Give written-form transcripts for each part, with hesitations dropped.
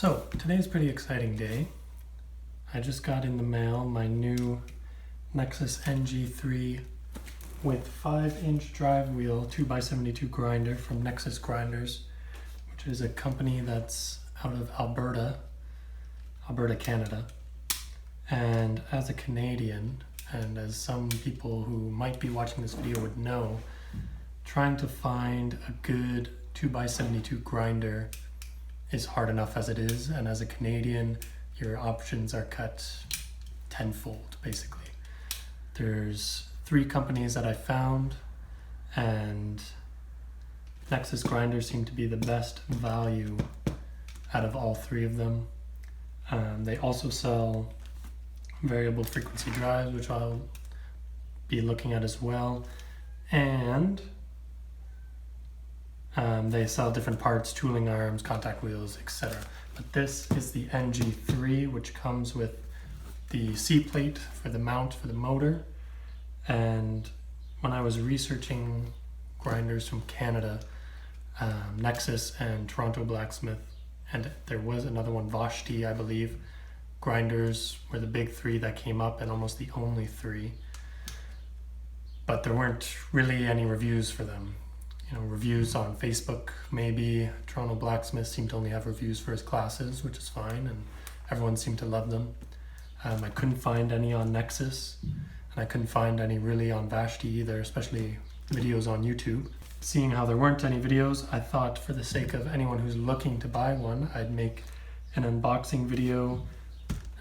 So today's a pretty exciting day. I just got in the mail my new Nexus NG-3 with 5-inch drive wheel 2x72 grinder from Nexus Grinders, which is a company that's out of Alberta, Canada. And as a Canadian, and as some people who might be watching this video would know, trying to find a good 2x72 grinder is hard enough as it is, and as a Canadian, your options are cut tenfold, basically. There's 3 companies that I found, and Nexus Grinders seem to be the best value out of all 3 of them. They also sell variable frequency drives, which I'll be looking at as well, and they sell different parts, tooling arms, contact wheels, etc. But this is the NG-3, which comes with the C-plate for the mount for the motor. And when I was researching grinders from Canada, Nexus and Toronto Blacksmith, and there was another one, VFD, I believe, grinders were the big 3 that came up, and almost the only 3. But there weren't really any reviews for them. Reviews on Facebook, maybe. Toronto Blacksmith seemed to only have reviews for his classes, which is fine, and everyone seemed to love them. I couldn't find any on Nexus, and I couldn't find any really on VFD either, especially videos on YouTube. Seeing how there weren't any videos, I thought for the sake of anyone who's looking to buy one, I'd make an unboxing video,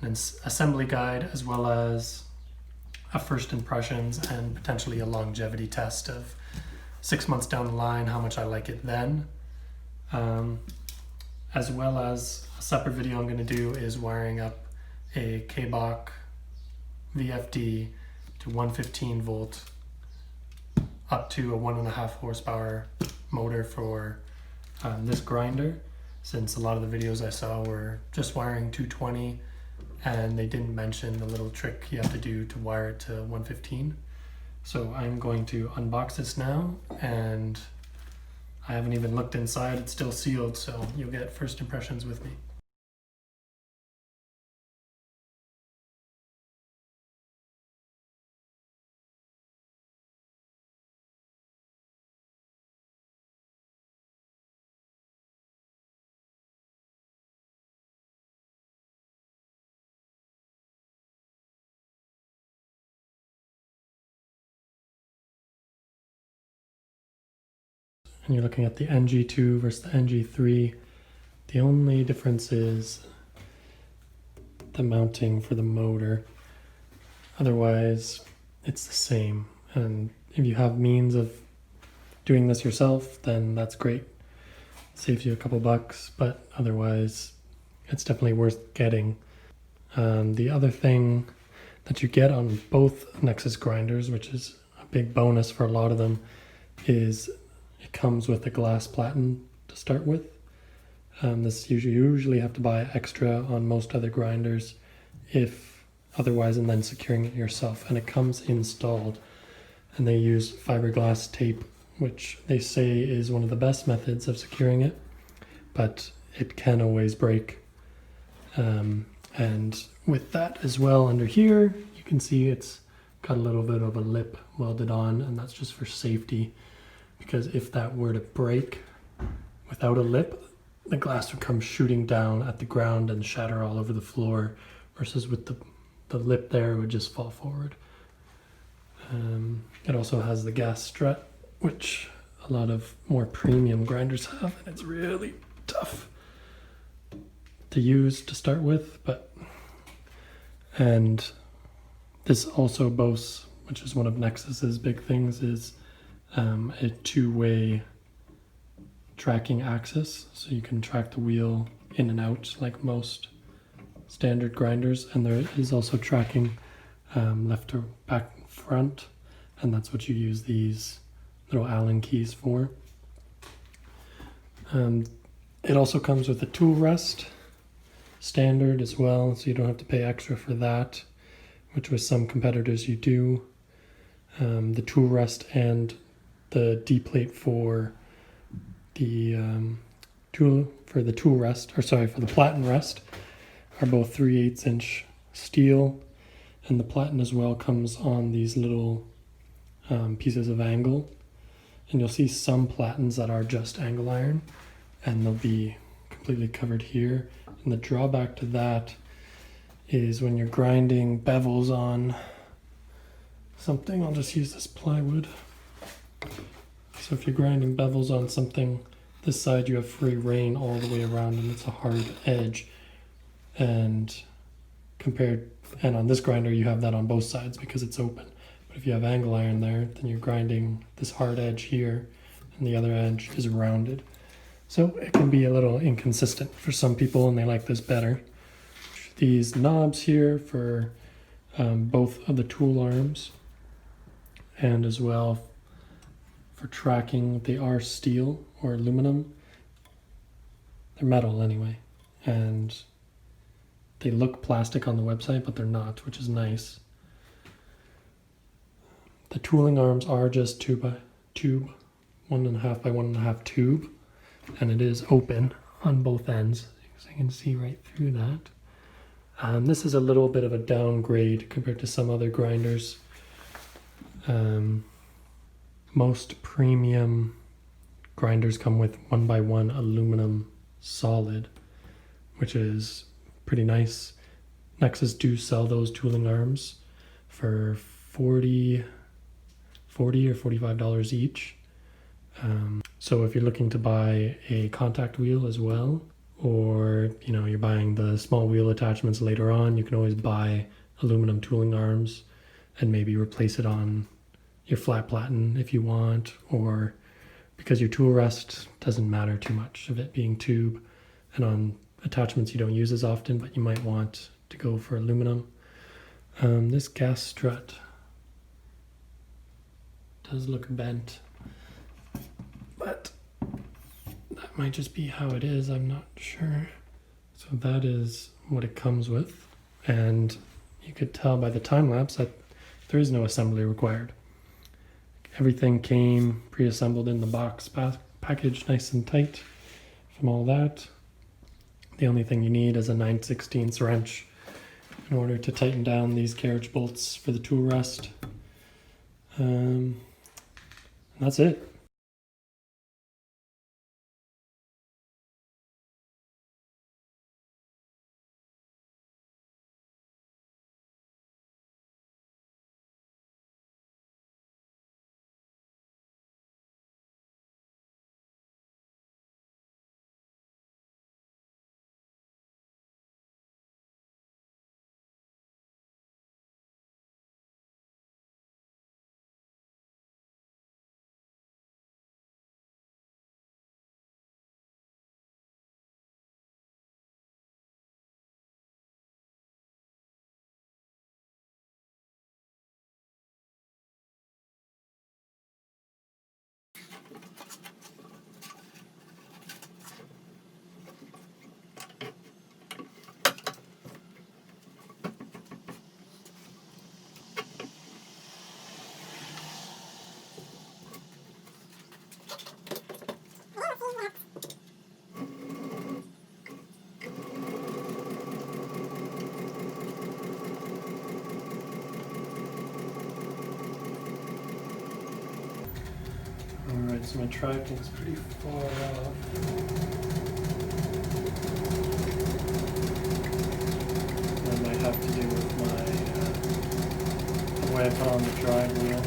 an assembly guide, as well as a first impressions and potentially a longevity test of 6 months down the line, how much I like it then. As well as a separate video I'm going to do is wiring up a K-Bach VFD to 115 volt up to a 1.5 horsepower motor for this grinder, since a lot of the videos I saw were just wiring 220 and they didn't mention the little trick you have to do to wire it to 115. So I'm going to unbox this now, and I haven't even looked inside, it's still sealed, so you'll get first impressions with me. And you're looking at the NG2 versus the NG3. The only difference is the mounting for the motor. Otherwise, it's the same. And if you have means of doing this yourself, then that's great. It saves you a couple bucks, but otherwise, it's definitely worth getting. The other thing that you get on both Nexus grinders, which is a big bonus for a lot of them, is it comes with a glass platen to start with. This you usually have to buy extra on most other grinders, if otherwise, and then securing it yourself. And it comes installed, and they use fiberglass tape, which they say is one of the best methods of securing it, but it can always break. And with that as well, under here, you can see it's got a little bit of a lip welded on, and that's just for safety. Because if that were to break without a lip, the glass would come shooting down at the ground and shatter all over the floor, versus with the lip there, it would just fall forward. It also has the gas strut, which a lot of more premium grinders have, and it's really tough to use to start with. And this also boasts, which is one of Nexus's big things, is a 2-way tracking axis, so you can track the wheel in and out like most standard grinders, and there is also tracking left to back and front, and that's what you use these little Allen keys for. It also comes with a tool rest standard as well, so you don't have to pay extra for that, which with some competitors you do. The tool rest and the D plate for the tool for the tool rest, or sorry, for the platen rest, are both 3/8 inch steel, and the platen as well comes on these little pieces of angle. And you'll see some platens that are just angle iron, and they'll be completely covered here. And the drawback to that is when you're grinding bevels on something, I'll just use this plywood. So if you're grinding bevels on something, this side you have free rein all the way around, and it's a hard edge. And on this grinder you have that on both sides because it's open. But if you have angle iron there, then you're grinding this hard edge here, and the other edge is rounded. So it can be a little inconsistent for some people, and they like this better. These knobs here for both of the tool arms, and as well for tracking, they are steel or aluminum. They're metal anyway, and they look plastic on the website, but they're not, which is nice. The tooling arms are just tube, 1.5 by 1.5 tube, and it is open on both ends, so you can see right through that. This is a little bit of a downgrade compared to some other grinders. Most premium grinders come with 1x1 aluminum solid, which is pretty nice. Nexus do sell those tooling arms for $40 or $45 each. So if you're looking to buy a contact wheel as well, or you're buying the small wheel attachments later on, you can always buy aluminum tooling arms and maybe replace it on your flat platen if you want, or because your tool rest doesn't matter too much of it being tube, and on attachments you don't use as often, but you might want to go for aluminum. This gas strut does look bent, but that might just be how it is, I'm not sure. So that is what it comes with, and you could tell by the time lapse that there is no assembly required. Everything came pre-assembled in the box package, nice and tight from all that. The only thing you need is a 9/16 wrench in order to tighten down these carriage bolts for the tool rest. And that's it. Alright, so my tracking is pretty far off. That might have to do with the way I put on the drive wheel.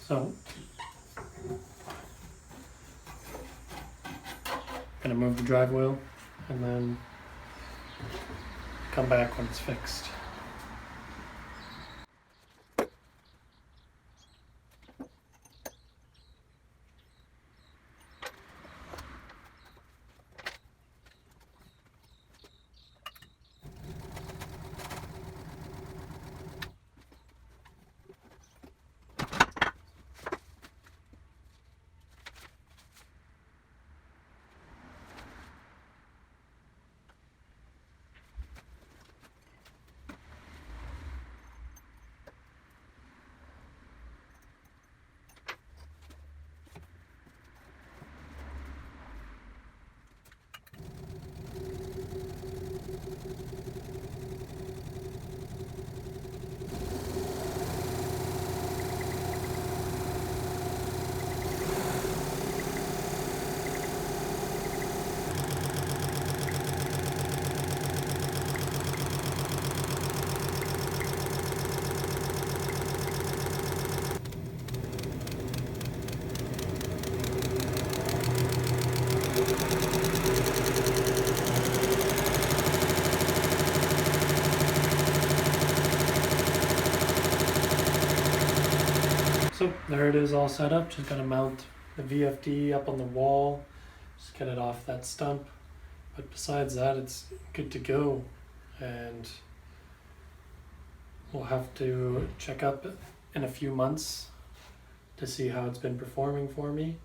So, I'm gonna move the drive wheel and then come back when it's fixed. So there it is, all set up. Just gotta mount the VFD up on the wall, just get it off that stump. But besides that, it's good to go, and we'll have to check up in a few months to see how it's been performing for me.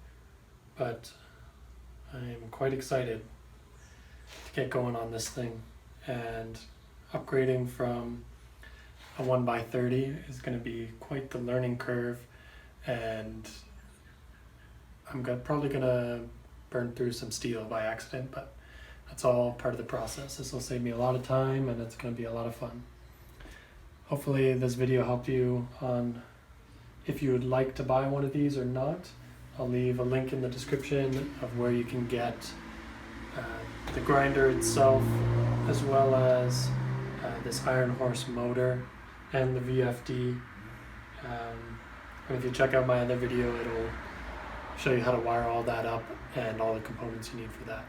But I'm quite excited to get going on this thing, and upgrading from a 1x30 is going to be quite the learning curve, and I'm probably going to burn through some steel by accident, but that's all part of the process. This will save me a lot of time, and it's going to be a lot of fun. Hopefully this video helped you on if you would like to buy one of these or not. I'll leave a link in the description of where you can get the grinder itself, as well as this iron horse motor and the VFD. And if you check out my other video, it'll show you how to wire all that up and all the components you need for that.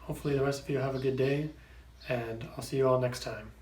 Hopefully the rest of you have a good day, and I'll see you all next time.